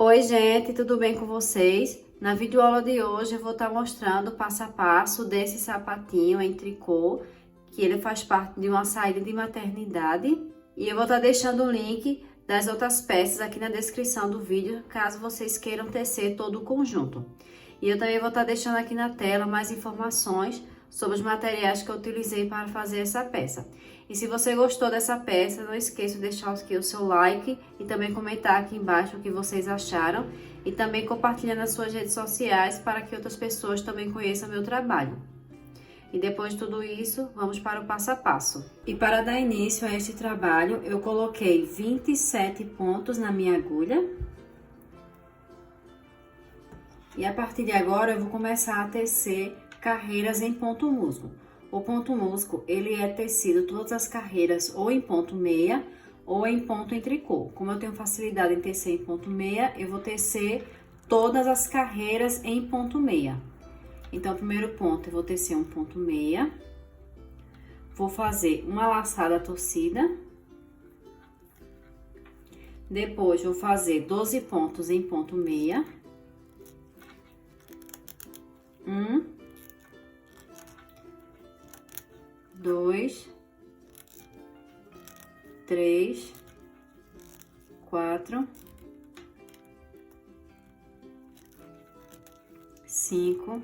Oi, gente, tudo bem com vocês? Na videoaula de hoje eu vou estar mostrando o passo a passo desse sapatinho em tricô, que ele faz parte de uma saída de maternidade. E eu vou estar deixando o link das outras peças aqui na descrição do vídeo, caso vocês queiram tecer todo o conjunto. E eu também vou estar deixando aqui na tela mais informações sobre os materiais que eu utilizei para fazer essa peça. E se você gostou dessa peça, não esqueça de deixar aqui o seu like e também comentar aqui embaixo o que vocês acharam. E também compartilhar nas suas redes sociais para que outras pessoas também conheçam meu trabalho. E depois de tudo isso, vamos para o passo a passo. E para dar início a este trabalho, eu coloquei 27 pontos na minha agulha. E a partir de agora, eu vou começar a tecer carreiras em ponto musgo. O ponto musgo, ele é tecido todas as carreiras ou em ponto meia ou em ponto em tricô. Como eu tenho facilidade em tecer em ponto meia, eu vou tecer todas as carreiras em ponto meia. Então, o primeiro ponto, eu vou tecer um ponto meia. Vou fazer uma laçada torcida. Depois, vou fazer 12 pontos em ponto meia. 1, 2, 3, 4, 5,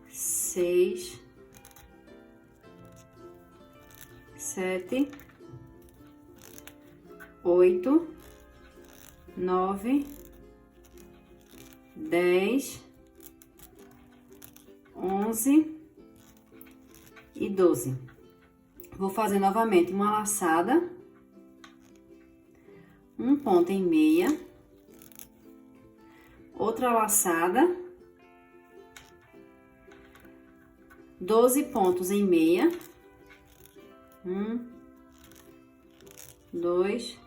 6, 7, 8, 9, 10, 11 e 12. Vou fazer novamente uma laçada, um ponto em meia, outra laçada, 12 pontos em meia, 1, 2,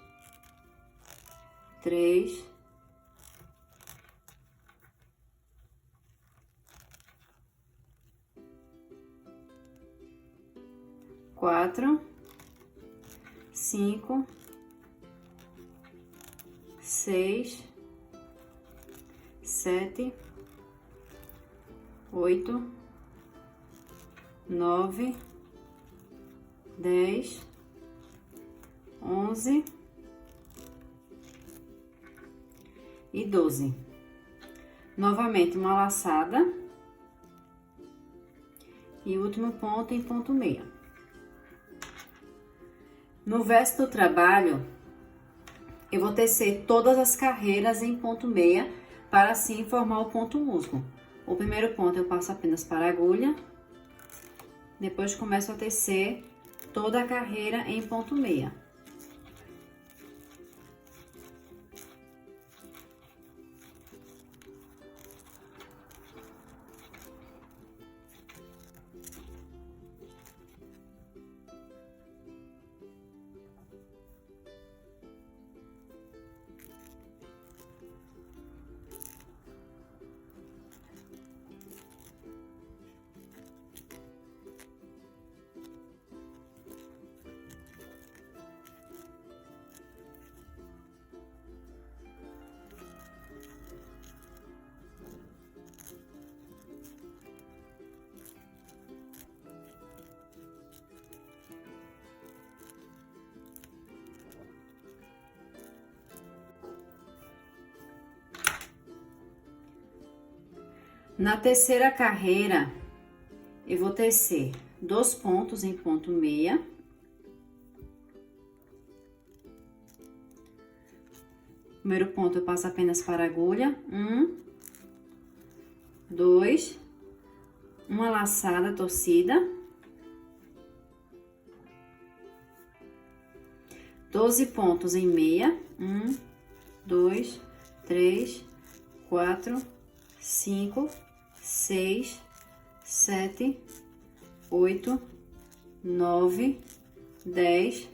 3, 4, 5, 6, 7, 8, 9, 10, 11 e 12. Novamente uma laçada e o último ponto em ponto meia. No verso do trabalho, eu vou tecer todas as carreiras em ponto meia, para assim formar o ponto musgo. O primeiro ponto eu passo apenas para a agulha, depois começo a tecer toda a carreira em ponto meia. Na terceira carreira, eu vou tecer 2 pontos em ponto meia. Primeiro ponto eu passo apenas para a agulha, 1, 2, uma laçada torcida, 12 pontos em meia, 1, 2, 3, 4, 5, 6, 7, 8, 9, 10,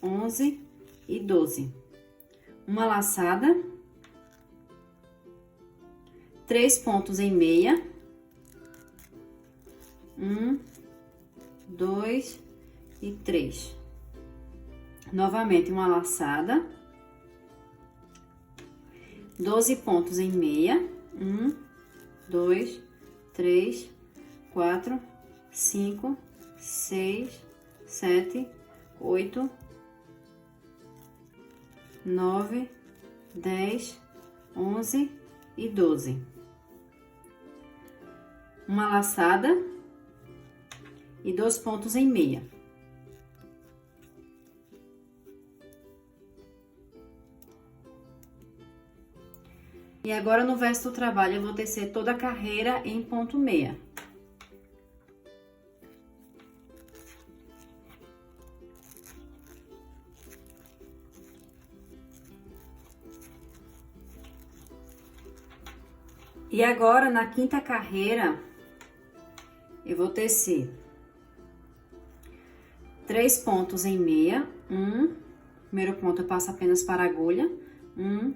11 e 12. Uma laçada, 3 pontos em meia, 1, 2 e 3. Novamente uma laçada, 12 pontos em meia. 1, 2, 3, 4, 5, 6, 7, 8, 9, 10, 11 e 12. Uma laçada e 2 pontos em meia. E agora, no verso do trabalho, eu vou tecer toda a carreira em ponto meia. E agora, na quinta carreira, eu vou tecer 3 pontos em meia. Primeiro ponto eu passo apenas para a agulha. 1,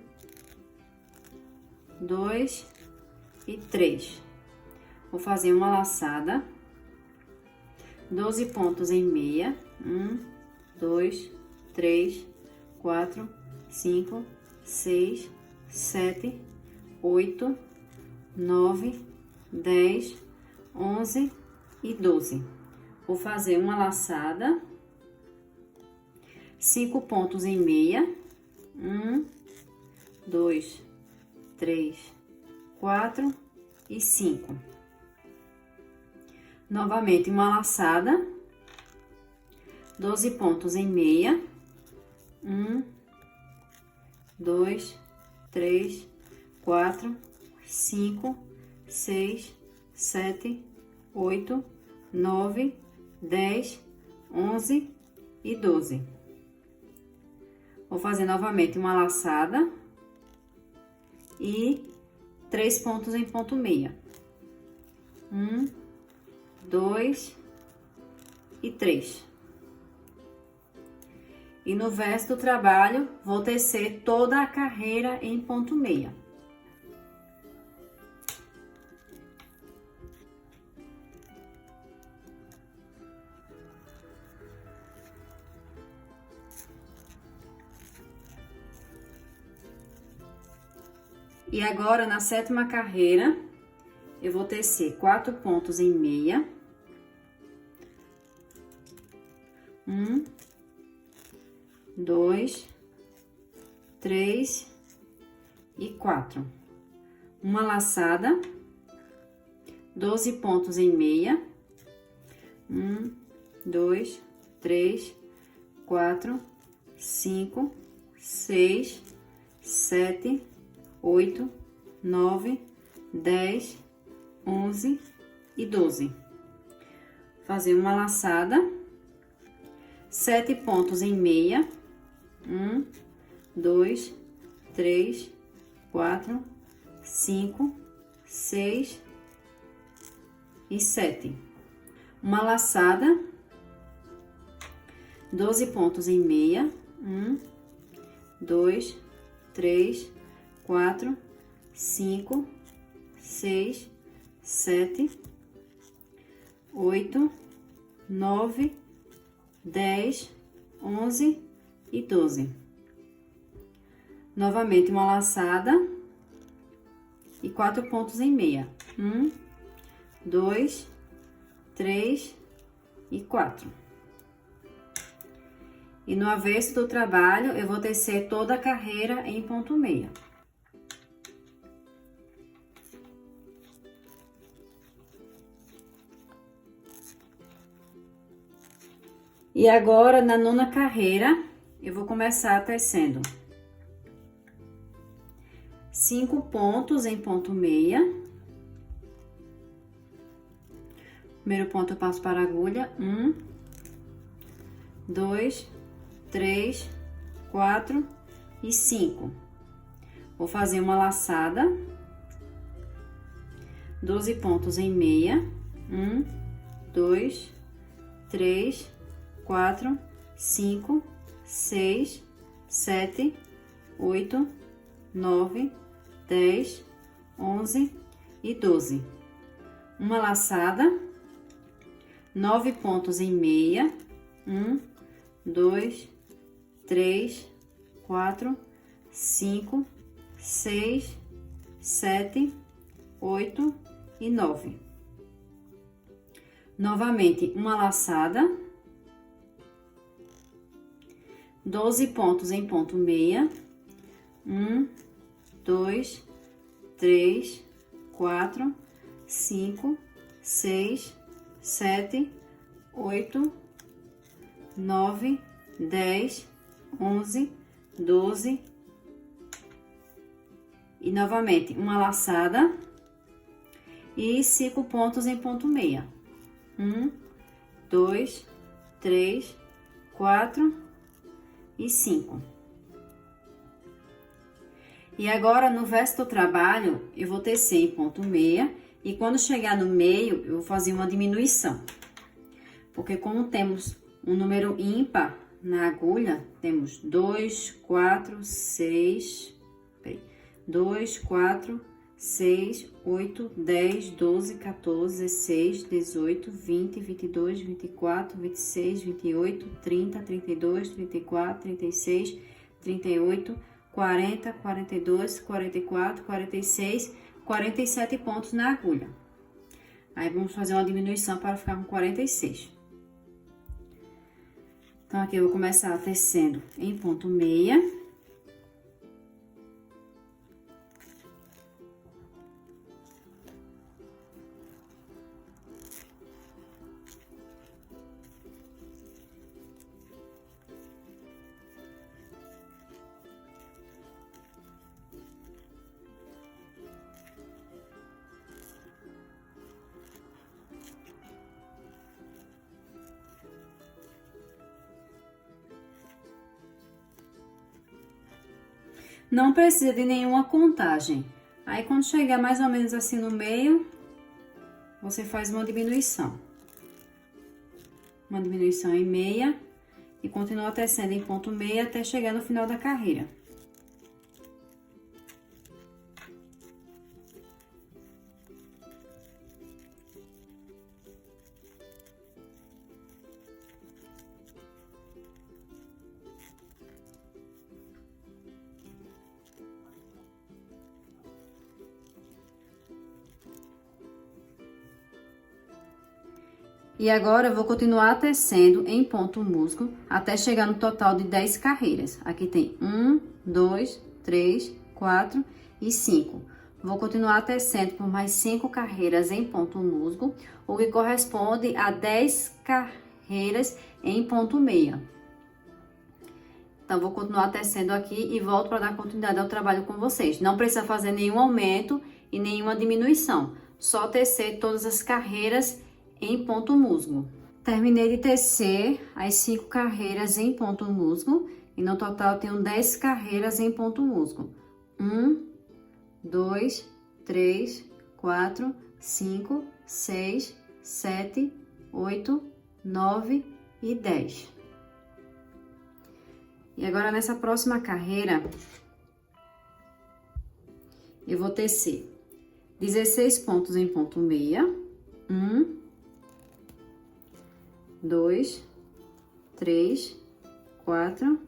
2 e 3. Vou fazer uma laçada, 12 pontos em meia. 1, 2, 3, 4, 5, 6, 7, 8, 9, 10, 11 e 12. Vou fazer uma laçada, 5 pontos em meia. 1, 2, 3, 4 e 5. Novamente, uma laçada, 12 pontos em meia. 1, 2, 3, 4, 5, 6, 7, 8, 9, 10, 11 e 12. Vou fazer novamente uma laçada e 3 pontos em ponto meia. 1, 2 e 3. E no verso do trabalho, vou tecer toda a carreira em ponto meia. E agora, na sétima carreira, eu vou tecer 4 pontos em meia. 1, 2, 3 e 4. Uma laçada, 12 pontos em meia. 1, 2, 3, 4, 5, 6, 7, 8, 9, 10, 11 e 12. Fazer uma laçada, 7 pontos em meia. 1, 2, 3, 4, 5, 6 e 7. Uma laçada, 12 pontos em meia. 1, 2, 3, 4, 5, 6, 7, 8, 9, 10, 11 e 12. Novamente, uma laçada e 4 pontos em meia. 1, 2, 3 e 4. E no avesso do trabalho, eu vou tecer toda a carreira em ponto meia. E agora, na nona carreira, eu vou começar tecendo 5 pontos em ponto meia. Primeiro ponto eu passo para a agulha. 1, 2, 3, 4 e 5. Vou fazer uma laçada, 12 pontos em meia. 1, 2, 3, 4, 5, 6, 7, 8, 9, 10, 11 e 12. Uma laçada, 9 pontos em meia. 1, 2, 3, 4, 5, 6, 7, 8 e 9. Novamente, uma laçada, 12 pontos em ponto meia, 1, 2, 3, 4, 5, 6, 7, 8, 9, 10, 11, 12 e novamente uma laçada e 5 pontos em ponto meia. 1, 2, 3, 4 e 5. E agora, no verso do trabalho, eu vou tecer em ponto meia e quando chegar no meio, eu vou fazer uma diminuição. Porque como temos um número ímpar na agulha, temos 2, 4, 6, 2, 4, 6, 8, 10, 12, 14, 16, 18, 20, 22, 24, 26, 28, 30, 32, 34, 36, 38, 40, 42, 44, 46, 47 pontos na agulha. Aí, vamos fazer uma diminuição para ficar com 46. Então, aqui eu vou começar tecendo em ponto meia. Não precisa de nenhuma contagem. Aí, quando chegar mais ou menos assim no meio, você faz uma diminuição. Uma diminuição em meia e continua tecendo em ponto meia até chegar no final da carreira. E agora, eu vou continuar tecendo em ponto musgo até chegar no total de 10 carreiras. Aqui tem 1, 2, 3, 4 e 5. Vou continuar tecendo por mais 5 carreiras em ponto musgo, o que corresponde a 10 carreiras em ponto meia. Então, vou continuar tecendo aqui e volto para dar continuidade ao trabalho com vocês. Não precisa fazer nenhum aumento e nenhuma diminuição, só tecer todas as carreiras em ponto musgo. Terminei de tecer as 5 carreiras em ponto musgo e no total tenho 10 carreiras em ponto musgo. 1, 2, 3, 4, 5, 6, 7, 8, 9 e 10. E agora, nessa próxima carreira, eu vou tecer 16 pontos em ponto meia. 1, 2, 3, 4,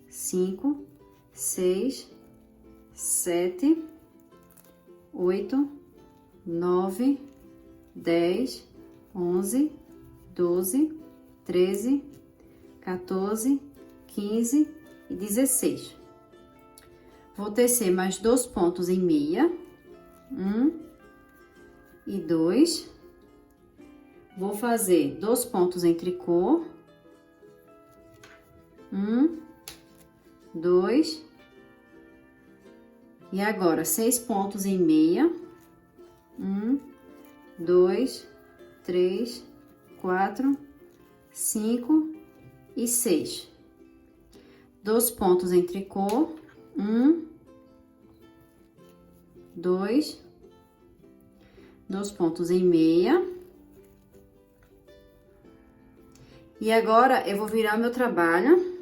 5, 6, 7, 8, 9, 10, 11, 12, 13, 14, 15 e 16. Vou tecer mais 2 pontos em meia. 1 e 2. Vou fazer 2 pontos em tricô. 1, 2. E agora, 6 pontos em meia. 1, 2, 3, 4, 5 e 6. 2 pontos em tricô. 1, 2. 2 pontos em meia. E agora, eu vou virar meu trabalho.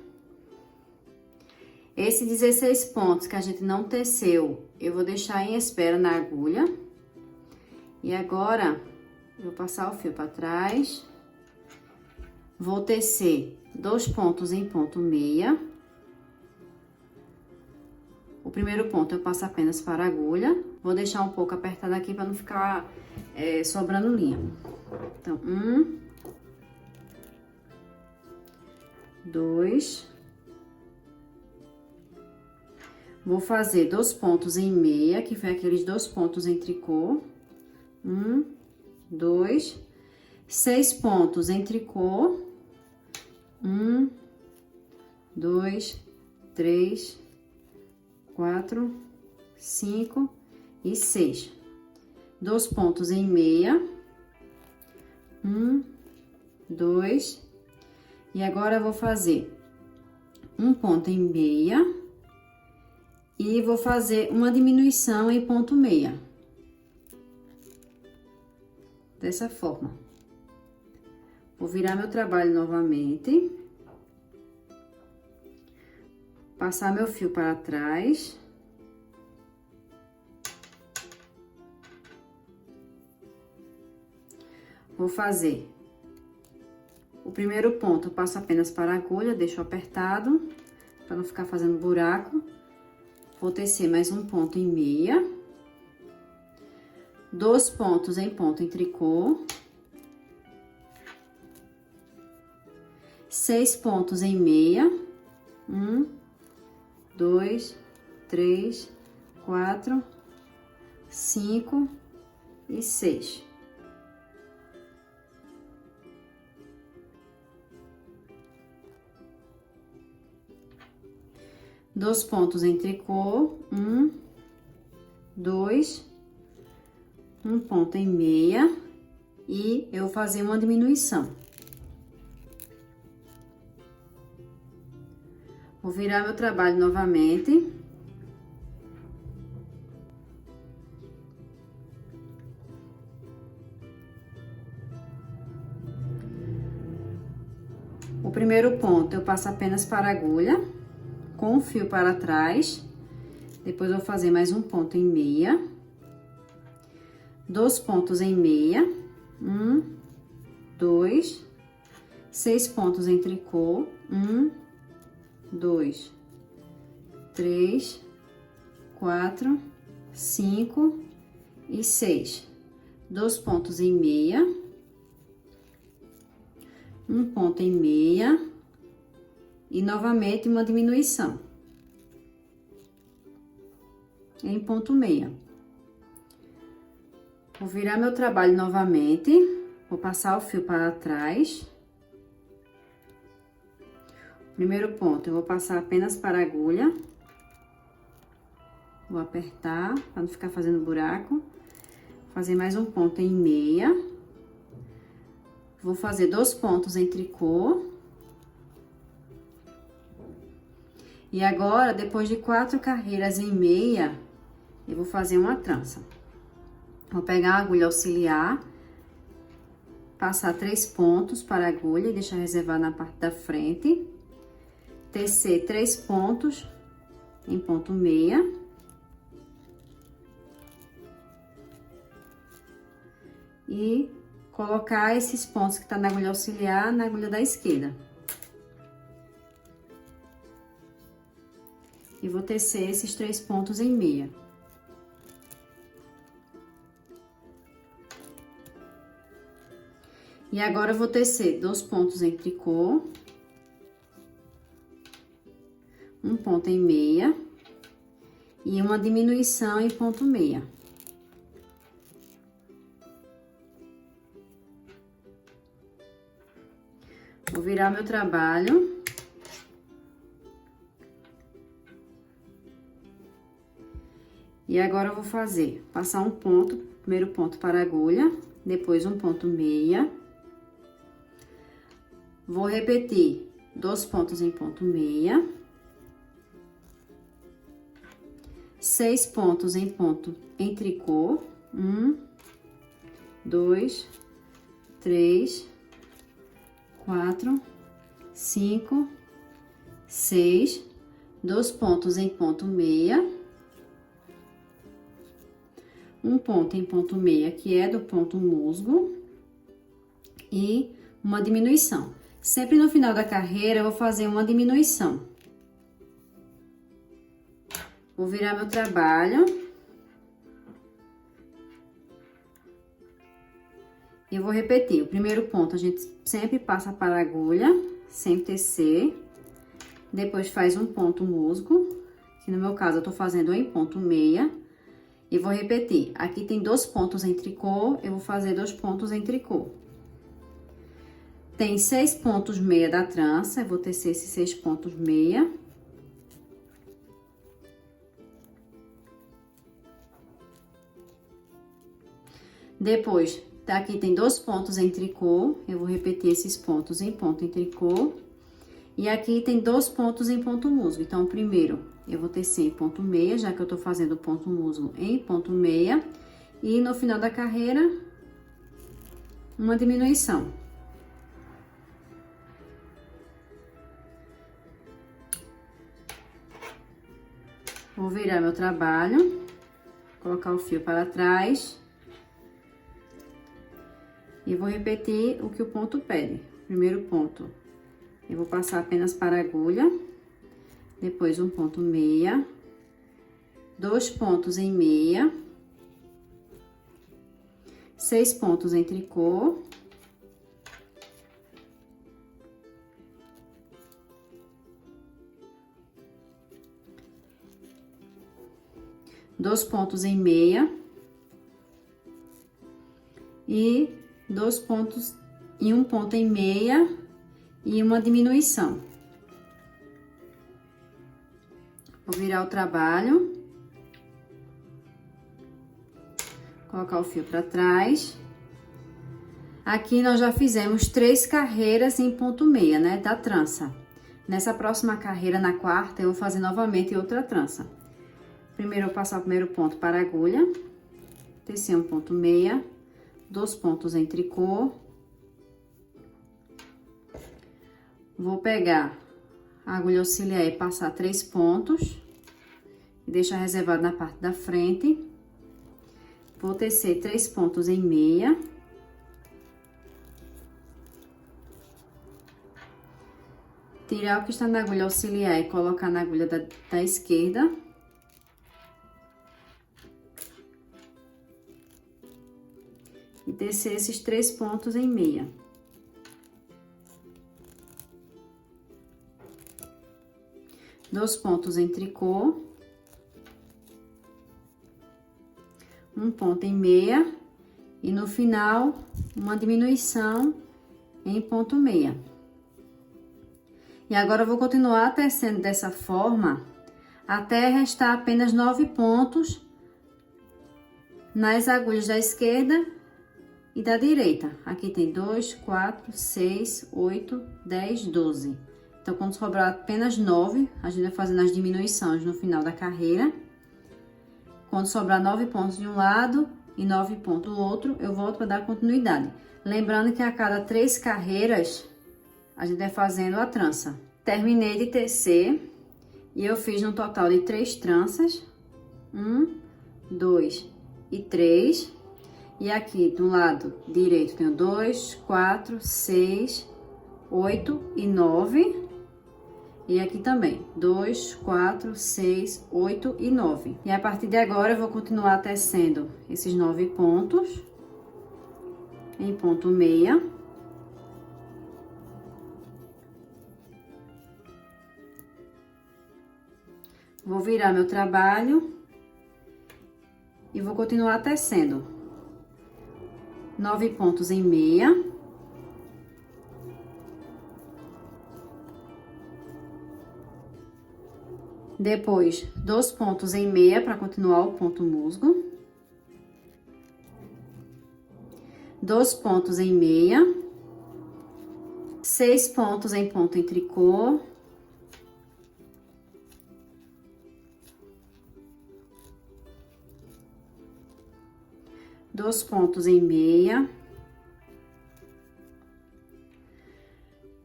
Esse 16 pontos que a gente não teceu, eu vou deixar em espera na agulha. E agora, eu vou passar o fio para trás. Vou tecer 2 pontos em ponto meia. primeiro ponto eu passo apenas para a agulha. Vou deixar um pouco apertado aqui para não ficar sobrando linha. Então, 1, 2. Vou fazer 2 pontos em meia, que foi aqueles 2 pontos em tricô. 1, 2, 6 pontos em tricô. 1, 2, 3, 4, 5 e 6. 2 pontos em meia. 1, 2. E agora eu vou fazer um ponto em meia. E vou fazer uma diminuição em ponto meia. Dessa forma. Vou virar meu trabalho novamente. Passar meu fio para trás. Vou fazer o primeiro ponto, eu passo apenas para a agulha, deixo apertado, para não ficar fazendo buraco. Vou tecer mais um ponto em meia. 2 pontos em ponto em tricô. 6 pontos em meia. 1, 2, 3, 4, 5 e 6. Dois pontos em tricô, 1, 2, um ponto em meia e eu vou fazer uma diminuição. Vou virar meu trabalho novamente. O primeiro ponto eu passo apenas para a agulha. Com o fio para trás, depois eu vou fazer mais um ponto em meia, 2 pontos em meia, 1, 2, 6 pontos em tricô, 1, 2, 3, 4, 5 e 6, 2 pontos em meia, um ponto em meia. E novamente uma diminuição em ponto meia. Vou virar meu trabalho novamente, vou passar o fio para trás. Primeiro ponto, eu vou passar apenas para a agulha. Vou apertar para não ficar fazendo buraco. Fazer mais um ponto em meia. Vou fazer 2 pontos em tricô. E agora, depois de 4 carreiras em meia, eu vou fazer uma trança. Vou pegar a agulha auxiliar, passar 3 pontos para a agulha e deixar reservar na parte da frente. Tecer 3 pontos em ponto meia. E colocar esses pontos que tá na agulha auxiliar na agulha da esquerda. E vou tecer esses 3 pontos em meia. E agora eu vou tecer 2 pontos em tricô, um ponto em meia e uma diminuição em ponto meia. Vou virar meu trabalho. E agora eu vou fazer, passar um ponto, primeiro ponto para a agulha, depois um ponto meia. Vou repetir 2 pontos em ponto meia. 6 pontos em ponto em tricô. 1, 2, 3, 4, 5, 6. 2 pontos em ponto meia. Um ponto em ponto meia, que é do ponto musgo, e uma diminuição. Sempre no final da carreira, eu vou fazer uma diminuição. Vou virar meu trabalho. E vou repetir. O primeiro ponto, a gente sempre passa para a agulha, sem tecer. Depois faz um ponto musgo, que no meu caso eu tô fazendo em ponto meia. E vou repetir. Aqui tem 2 pontos em tricô, eu vou fazer 2 pontos em tricô. Tem 6 pontos meia da trança, eu vou tecer esses 6 pontos meia. Depois, aqui tem 2 pontos em tricô, eu vou repetir esses pontos em ponto em tricô. E aqui tem 2 pontos em ponto musgo. Então, o primeiro eu vou tecer em ponto meia, já que eu tô fazendo ponto musgo em ponto meia. E no final da carreira, uma diminuição. Vou virar meu trabalho, colocar o fio para trás. E vou repetir o que o ponto pede. Primeiro ponto, eu vou passar apenas para a agulha. Depois um ponto meia. 2 pontos em meia. 6 pontos em tricô. Dois pontos em meia. E 2 pontos e um ponto em meia e uma diminuição. Vou virar o trabalho. Colocar o fio para trás. Aqui nós já fizemos 3 carreiras em ponto meia, né, da trança. Nessa próxima carreira, na quarta, eu vou fazer novamente outra trança. Primeiro eu vou passar o primeiro ponto para a agulha, tecer um ponto meia, 2 pontos em tricô. Vou pegar a agulha auxiliar e passar 3 pontos e deixar reservado na parte da frente. Vou tecer 3 pontos em meia. Tirar o que está na agulha auxiliar e colocar na agulha da esquerda. E tecer esses 3 pontos em meia. Dois pontos em tricô. Um ponto em meia. E no final, uma diminuição em ponto meia. E agora eu vou continuar tecendo dessa forma até restar apenas 9 pontos nas agulhas da esquerda e da direita. Aqui tem 2, 4, 6, 8, 10, 12. Então, quando sobrar apenas 9, a gente vai fazendo as diminuições no final da carreira. Quando sobrar 9 pontos de um lado e 9 pontos do outro, eu volto para dar continuidade. Lembrando que a cada 3 carreiras, a gente vai fazendo a trança. Terminei de tecer e eu fiz no total de 3 tranças. 1, 2 e 3. E aqui do lado direito tenho 2, 4, 6, 8 e 9. E aqui também, 2, 4, 6, 8 e 9. E a partir de agora eu vou continuar tecendo esses 9 pontos em ponto meia. Vou virar meu trabalho e vou continuar tecendo 9 pontos em meia. Depois, 2 pontos em meia para continuar o ponto musgo. 2 pontos em meia. 6 pontos em ponto em tricô. Dois pontos em meia.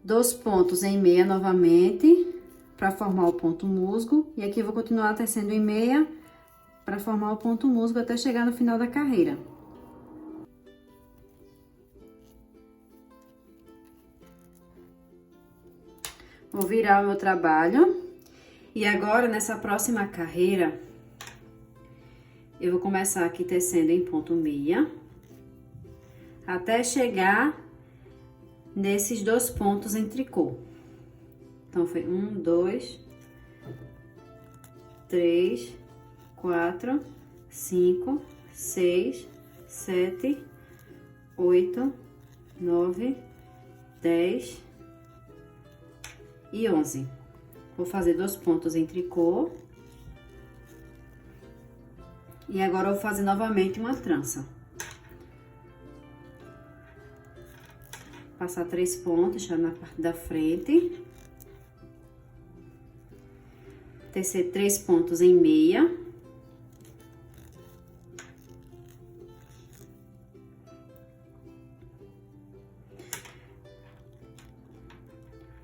2 pontos em meia novamente, para formar o ponto musgo. E aqui eu vou continuar tecendo em meia, para formar o ponto musgo até chegar no final da carreira. Vou virar o meu trabalho. E agora, nessa próxima carreira, eu vou começar aqui tecendo em ponto meia, até chegar nesses 2 pontos em tricô. Então, foi 1, 2, 3, 4, 5, 6, 7, 8, 9, 10 e 11. Vou fazer 2 pontos em tricô. E agora eu vou fazer novamente uma trança. Passar 3 pontos já na parte da frente. Tecer 3 pontos em meia.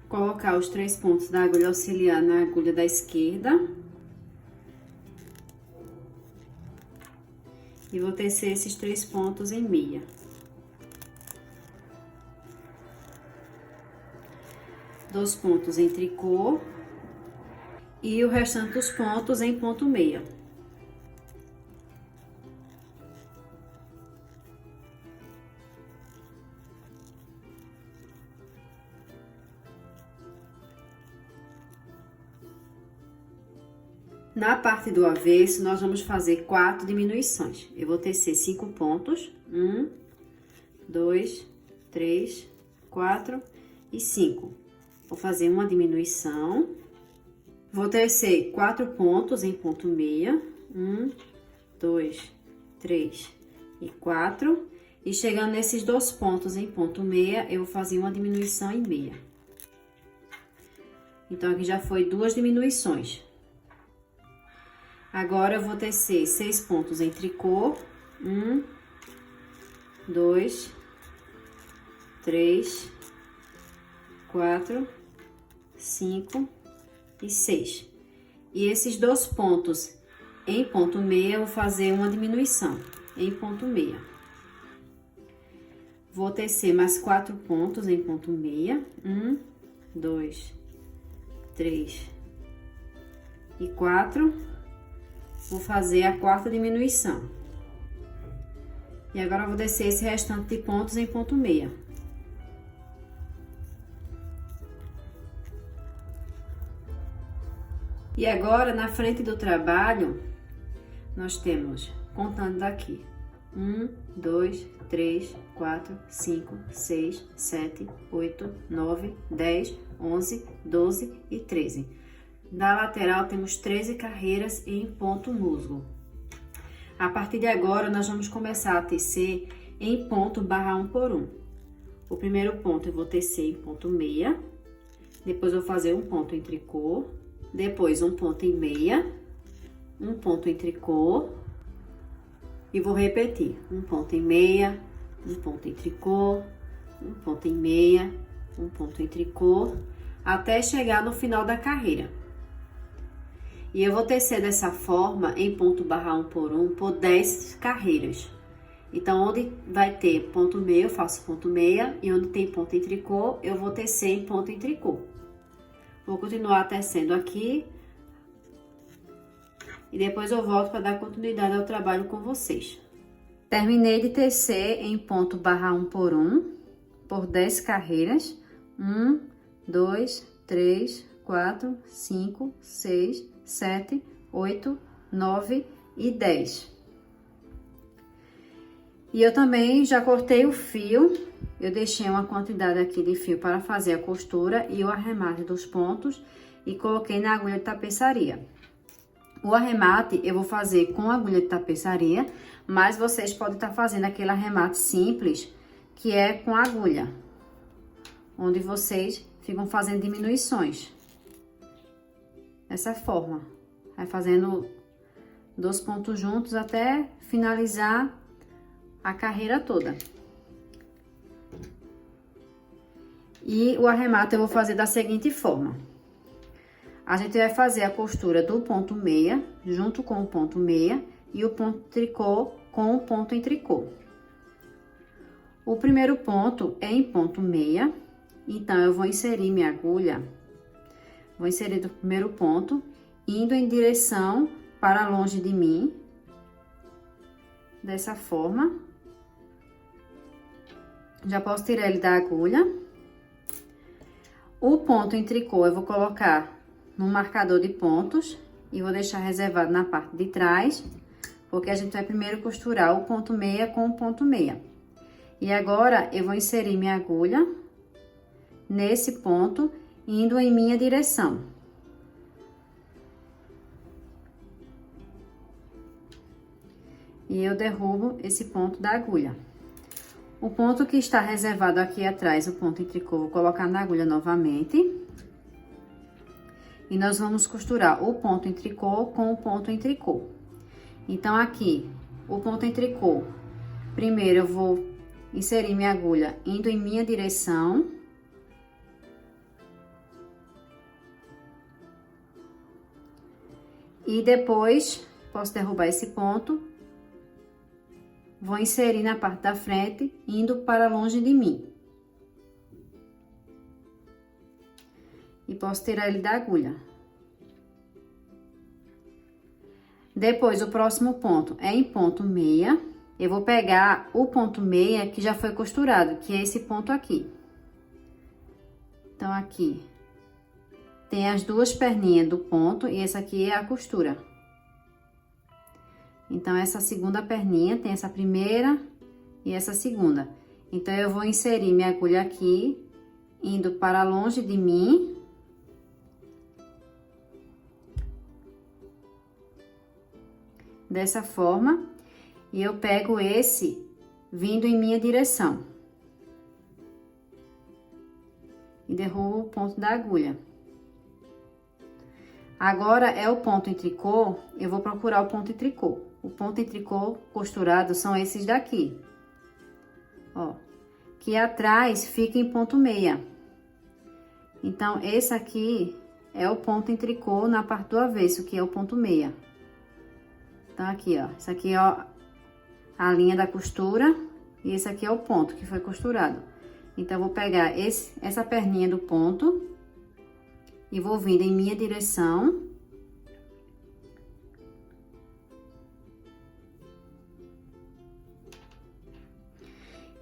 Colocar os 3 pontos da agulha auxiliar na agulha da esquerda. E vou tecer esses 3 pontos em meia. Dois pontos em tricô. E o restante dos pontos em ponto meia. Na parte do avesso, nós vamos fazer 4 diminuições. Eu vou tecer 5 pontos. 1, 2, 3, 4 e 5. Vou fazer uma diminuição. Vou tecer 4 pontos em ponto meia. 1, 2, 3 e 4. E chegando nesses 2 pontos em ponto meia, eu vou fazer uma diminuição em meia. Então, aqui já foi 2 diminuições. Agora, eu vou tecer 6 pontos em tricô. 1, 2, 3, 4, 5 e 6. E esses 2 pontos em ponto meia, eu vou fazer uma diminuição em ponto meia. Vou tecer mais 4 pontos em ponto meia. 1, 2, 3 e 4. Vou fazer a 4ª diminuição. E agora, eu vou descer esse restante de pontos em ponto meia. E agora, na frente do trabalho, nós temos, contando daqui, 1, 2, 3, 4, 5, 6, 7, 8, 9, 10, 11, 12 e 13. Da lateral, temos 13 carreiras em ponto musgo. A partir de agora, nós vamos começar a tecer em ponto barra 1 por 1. O primeiro ponto eu vou tecer em ponto meia, depois eu vou fazer um ponto em tricô, depois um ponto em meia, um ponto em tricô, e vou repetir, um ponto em meia, um ponto em tricô, um ponto em meia, um ponto em tricô, até chegar no final da carreira. E eu vou tecer dessa forma, em ponto barra 1 por 1, por 10 carreiras. Então, onde vai ter ponto meia, eu faço ponto meia, e onde tem ponto em tricô, eu vou tecer em ponto em tricô. Vou continuar tecendo aqui, e depois eu volto para dar continuidade ao trabalho com vocês. Terminei de tecer em ponto barra 1 por 1, por 10 carreiras. 1, 2, 3, 4, 5, 6, 7, 8, 9 e 10. E eu também já cortei o fio, eu deixei uma quantidade aqui de fio para fazer a costura e o arremate dos pontos e coloquei na agulha de tapeçaria. O arremate eu vou fazer com agulha de tapeçaria, mas vocês podem estar fazendo aquele arremate simples, que é com agulha, onde vocês ficam fazendo diminuições. Dessa forma, vai fazendo 2 pontos juntos até finalizar a carreira toda. E o arremate eu vou fazer da seguinte forma. A gente vai fazer a costura do ponto meia, junto com o ponto meia, e o ponto tricô com o ponto em tricô. O primeiro ponto é em ponto meia, então eu vou inserir minha agulha, vou inserir do primeiro ponto indo em direção para longe de mim, dessa forma. Já posso tirar ele da agulha. O ponto em tricô eu vou colocar no marcador de pontos e vou deixar reservado na parte de trás, porque a gente vai primeiro costurar o ponto meia com o ponto meia. E agora eu vou inserir minha agulha nesse ponto, indo em minha direção. E eu derrubo esse ponto da agulha. O ponto que está reservado aqui atrás, o ponto em tricô, vou colocar na agulha novamente. E nós vamos costurar o ponto em tricô com o ponto em tricô. Então, aqui, o ponto em tricô, primeiro eu vou inserir minha agulha indo em minha direção. E depois, posso derrubar esse ponto. Vou inserir na parte da frente, indo para longe de mim. E posso tirar ele da agulha. Depois, o próximo ponto é em ponto meia. Eu vou pegar o ponto meia que já foi costurado, que é esse ponto aqui. Então, aqui tem as duas perninhas do ponto e essa aqui é a costura. Então, essa segunda perninha tem essa primeira e essa segunda. Então, eu vou inserir minha agulha aqui, indo para longe de mim. Dessa forma, e eu pego esse vindo em minha direção. E derrubo o ponto da agulha. Agora, é o ponto em tricô, eu vou procurar o ponto em tricô. O ponto em tricô costurado são esses daqui. Ó, que atrás fica em ponto meia. Então, esse aqui é o ponto em tricô na parte do avesso, que é o ponto meia. Então, aqui, ó, isso aqui é a linha da costura e esse aqui é o ponto que foi costurado. Então, eu vou pegar essa perninha do ponto e vou vindo em minha direção.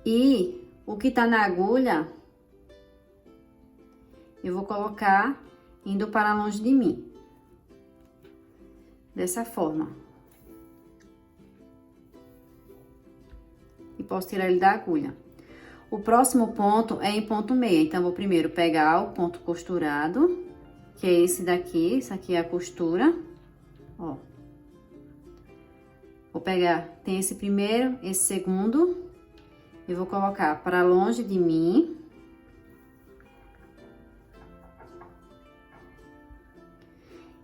E o que tá na agulha, eu vou colocar indo para longe de mim. Dessa forma. E posso tirar ele da agulha. O próximo ponto é em ponto meia. Então, eu vou primeiro pegar o ponto costurado, que é esse daqui. Isso aqui é a costura. Ó. Vou pegar, tem esse primeiro, esse segundo. Eu vou colocar para longe de mim.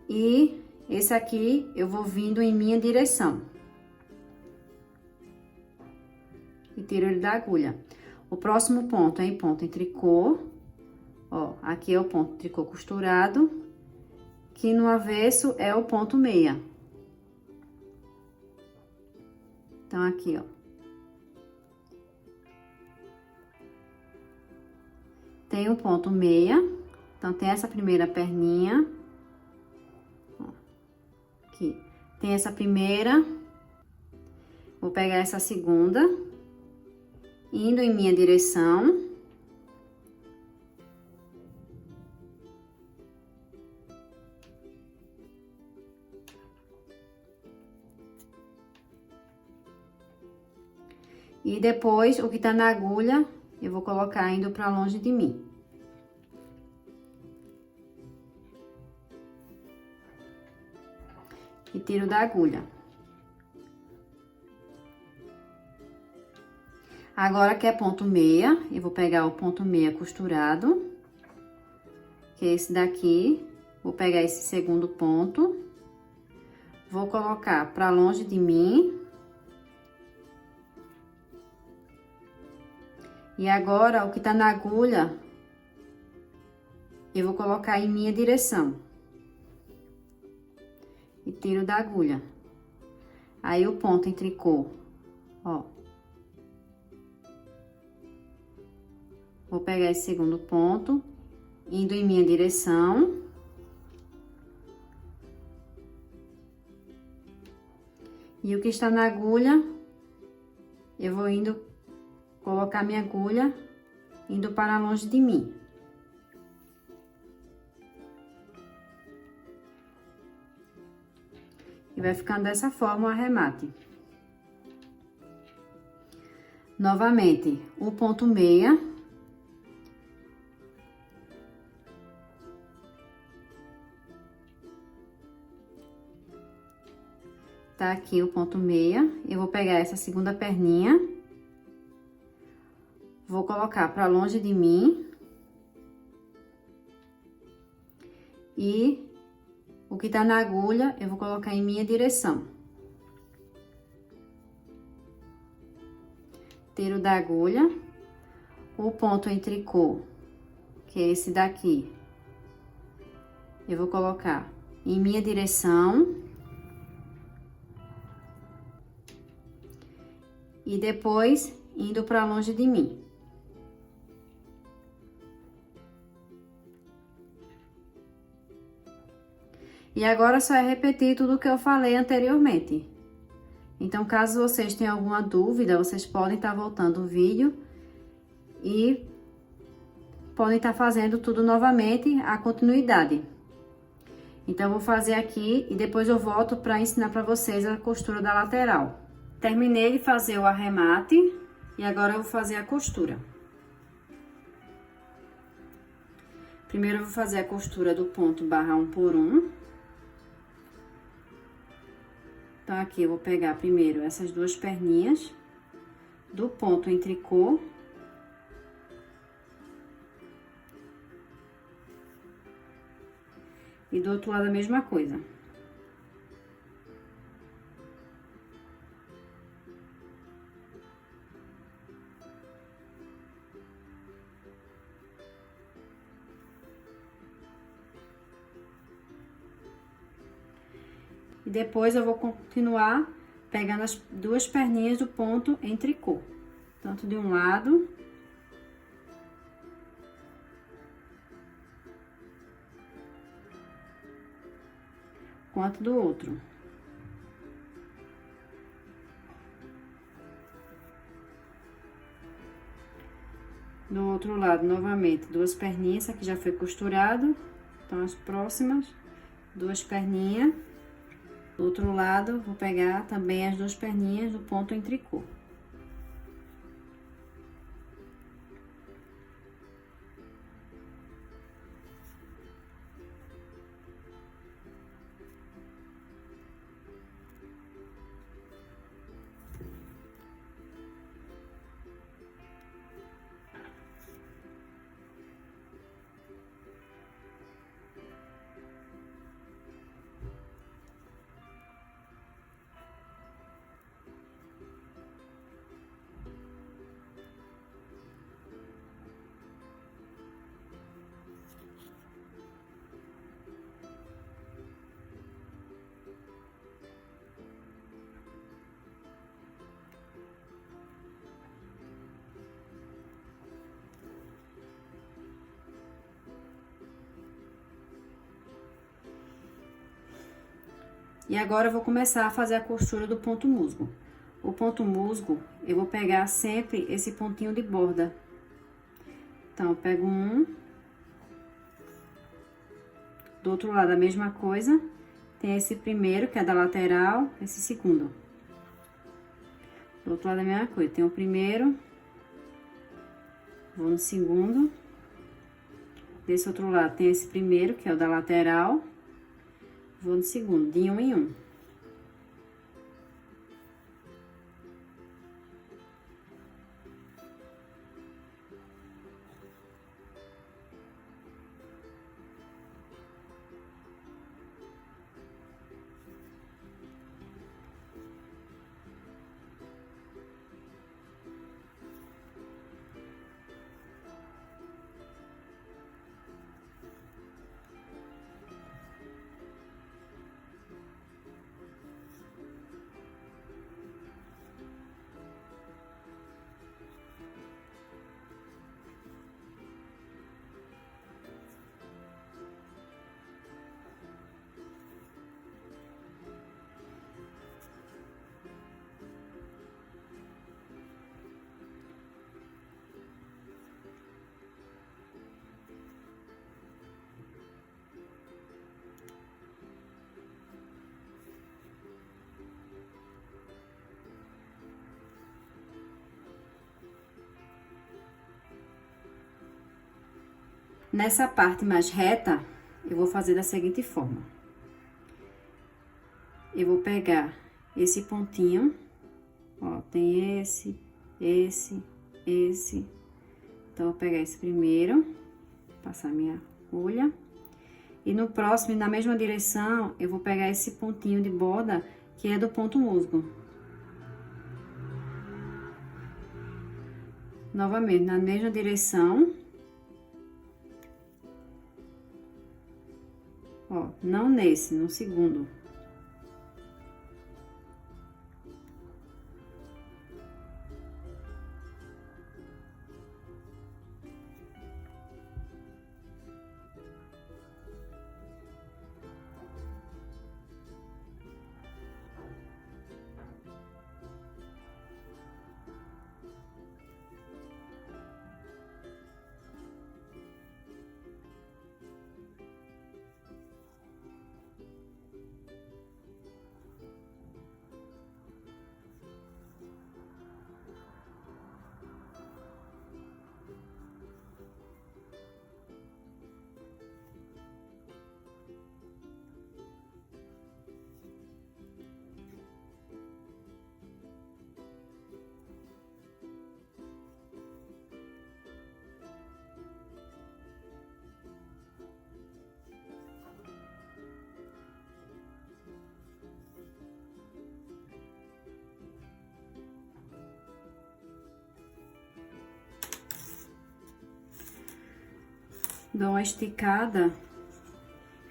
E esse aqui eu vou vindo em minha direção. E tiro ele da agulha. O próximo ponto é em ponto em tricô. Ó, aqui é o ponto de tricô costurado. Que no avesso é o ponto meia. Então, aqui, ó. Tem o ponto meia. Então, tem essa primeira perninha. Ó, aqui. Tem essa primeira. Vou pegar essa segunda. Indo em minha direção. E depois, o que tá na agulha, eu vou colocar indo pra longe de mim. E tiro da agulha. Agora, que é ponto meia, eu vou pegar o ponto meia costurado, que é esse daqui. Vou pegar esse segundo ponto, vou colocar pra longe de mim. E agora, o que tá na agulha, eu vou colocar em minha direção. E tiro da agulha. Aí, o ponto em tricô, ó. Vou pegar esse segundo ponto, indo em minha direção. E o que está na agulha, eu vou indo colocar minha agulha indo para longe de mim. E vai ficando dessa forma o arremate. Novamente, o ponto meia. Tá aqui o ponto meia. Eu vou pegar essa segunda perninha. Vou colocar pra longe de mim. E o que tá na agulha, eu vou colocar em minha direção. Tiro da agulha. O ponto em tricô, que é esse daqui, eu vou colocar em minha direção. E depois, indo pra longe de mim. E agora só é repetir tudo o que eu falei anteriormente. Então, caso vocês tenham alguma dúvida, vocês podem estar voltando o vídeo e podem estar fazendo tudo novamente, a continuidade. Então, eu vou fazer aqui e depois eu volto para ensinar para vocês a costura da lateral. Terminei de fazer o arremate e agora eu vou fazer a costura. Primeiro eu vou fazer a costura do ponto barra 1 por 1. Então, aqui eu vou pegar primeiro essas duas perninhas do ponto em tricô. E do outro lado a mesma coisa. E depois eu vou continuar pegando as duas perninhas do ponto em tricô. Tanto de um lado quanto do outro. Do outro lado, novamente, duas perninhas, essa aqui já foi costurado. Então, as próximas, duas perninhas. Do outro lado, vou pegar também as duas perninhas do ponto em tricô. E agora eu vou começar a fazer a costura do ponto musgo. O ponto musgo, eu vou pegar sempre esse pontinho de borda. Então, eu pego um. Do outro lado, a mesma coisa. Tem esse primeiro, que é da lateral, esse segundo. Do outro lado, a mesma coisa. Tem o primeiro. Vou no segundo. Desse outro lado, tem esse primeiro, que é o da lateral. Vou no segundo, de um em um. Nessa parte mais reta, eu vou fazer da seguinte forma. Eu vou pegar esse pontinho, ó, tem esse. Então, eu vou pegar esse primeiro, passar minha agulha. E no próximo, na mesma direção, eu vou pegar esse pontinho de borda, que é do ponto musgo. Novamente, na mesma direção. Ó, não nesse, no segundo. Dou uma esticada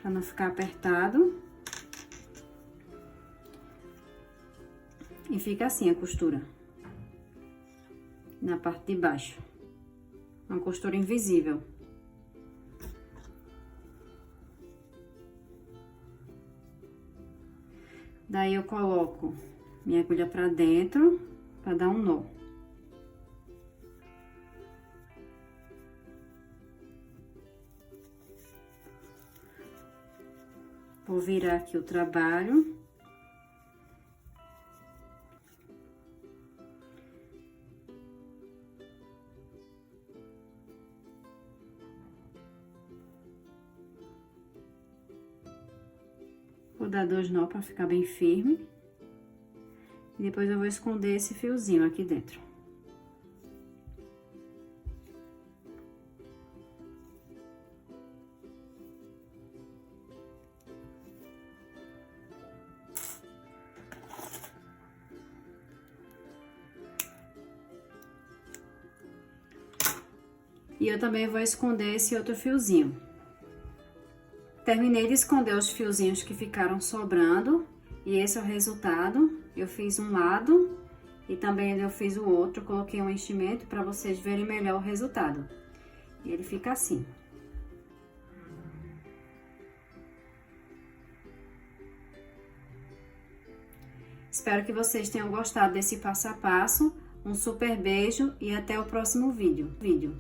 para não ficar apertado. E fica assim a costura. Na parte de baixo. Uma costura invisível. Daí eu coloco minha agulha para dentro para dar um nó. Vou virar aqui o trabalho. Vou dar 2 nó para ficar bem firme. E depois eu vou esconder esse fiozinho aqui dentro. E eu também vou esconder esse outro fiozinho. Terminei de esconder os fiozinhos que ficaram sobrando. E esse é o resultado. Eu fiz um lado e também eu fiz o outro. Coloquei um enchimento para vocês verem melhor o resultado. E ele fica assim. Espero que vocês tenham gostado desse passo a passo. Um super beijo e até o próximo vídeo.